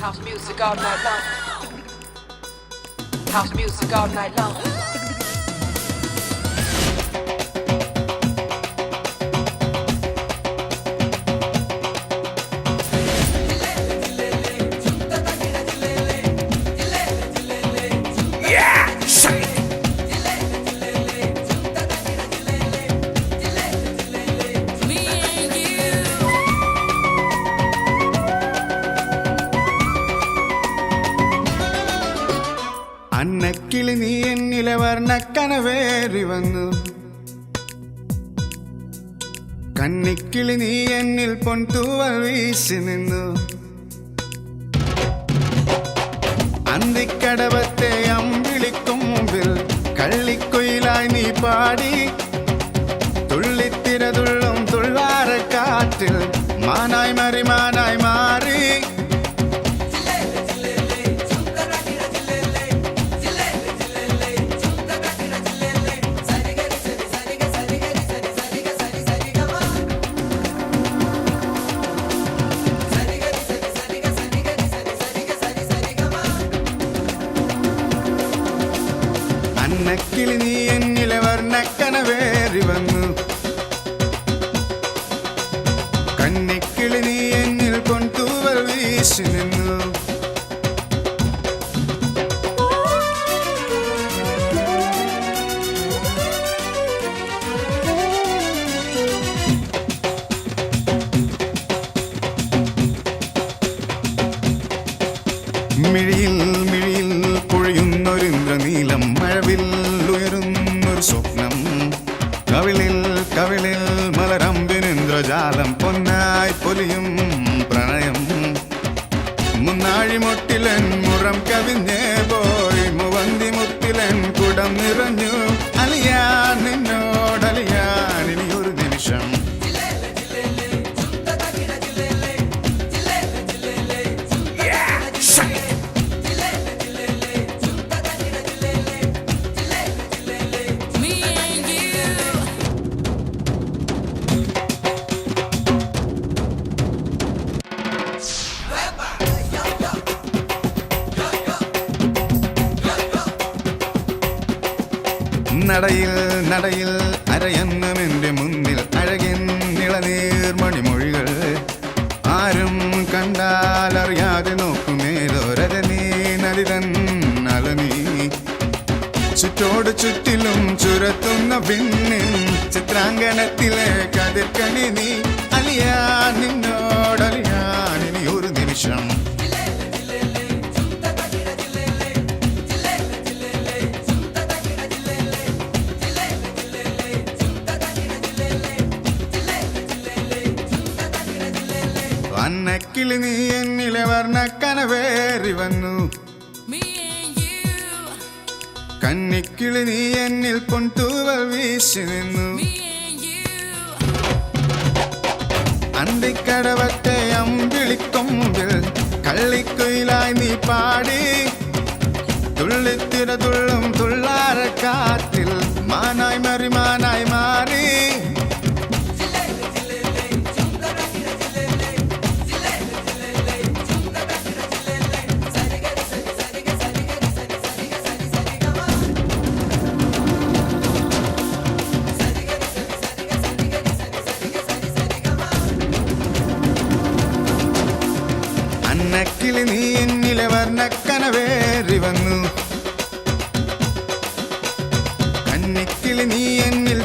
House music all night long. House music all night long. അന്നക്കിളി നീ എന്നിലെ വർണ്ണക്കനവേറി വന്നു, കന്നിക്കിളി നീ എന്നിൽ പൊൻതൂവൽ വീശി നിന്നു. അന്തിക്കടവത്തെ അമ്പിളിക്കും മുമ്പിൽ കള്ളിക്കുയിലായി നീ പാടി, തുള്ളിത്തിരതുള്ളും തുള്ളാരക്കാറ്റിൽ മാനായി മാറി മാനായി മാറി. അന്നക്കിളി നീ എന്നിലെ വർണ്ണക്കനവേറി വന്നു, കന്നിക്കിളി നീ എന്നിൽ പൊൻതൂവൽ വീശി നിന്നു. മിഴിയിൽ മിഴിയിൽ പൊഴിയുന്നൊരിന്ദ്രനീലം, മഴവിൽ ഉയരുന്നൊരു സ്വപ്നം, കവിളിൽ കവിളിൽ മലരമ്പിനിന്ദ്രജാലം, പൊന്നായി പൊലിയും പ്രണയം. മുന്നാഴിമുട്ടിലൻ മുറം കവിഞ്ഞേ പോയി, മുവന്തി മുത്തിലൻ കുടം നിറഞ്ഞു. അലിയാൻ നിന്നോടലിയാൻ ഇനിയൊരു നിമിഷം. നടയിൽ നടയിൽ അരയന്നം എൻ്റെ മുന്നിൽ, അഴകിൻ നിളനീർമണിമൊഴികൾ ആരും കണ്ടാലറിയാതെ നോക്കുന്നേതോ രജനീ നദിതൻ അലനീ. ചുറ്റോട് ചുറ്റിലും ചുരത്തുന്ന പിന്നിൻ ചിത്രാങ്കണത്തിലെ കതിർക്കണി നീ. അലിയാൻ നിന്നോടലിയാൻ ഇനി ഒരു നിമിഷം. അന്നക്കിളി നീ എന്നിലെ വർണ്ണക്കനവേറി വന്നു, കന്നിക്കിളി നീ എന്നിൽ പൊൻതൂവൽ വീശി നിന്നു. അന്തിക്കടവത്തെ അമ്പിളിക്കും മുമ്പിൽ കള്ളിക്കുയിലായി നീ പാടി, തുള്ളിത്തിരതുള്ളും തുള്ളാരക്കാറ്റിൽ മാനായി മാറി മാനായി മാറി. അന്നക്കിളി നീ എന്നിലെ വർണ്ണക്കനവേറി വന്നു, കന്നിക്കിളി നീ എന്നിൽ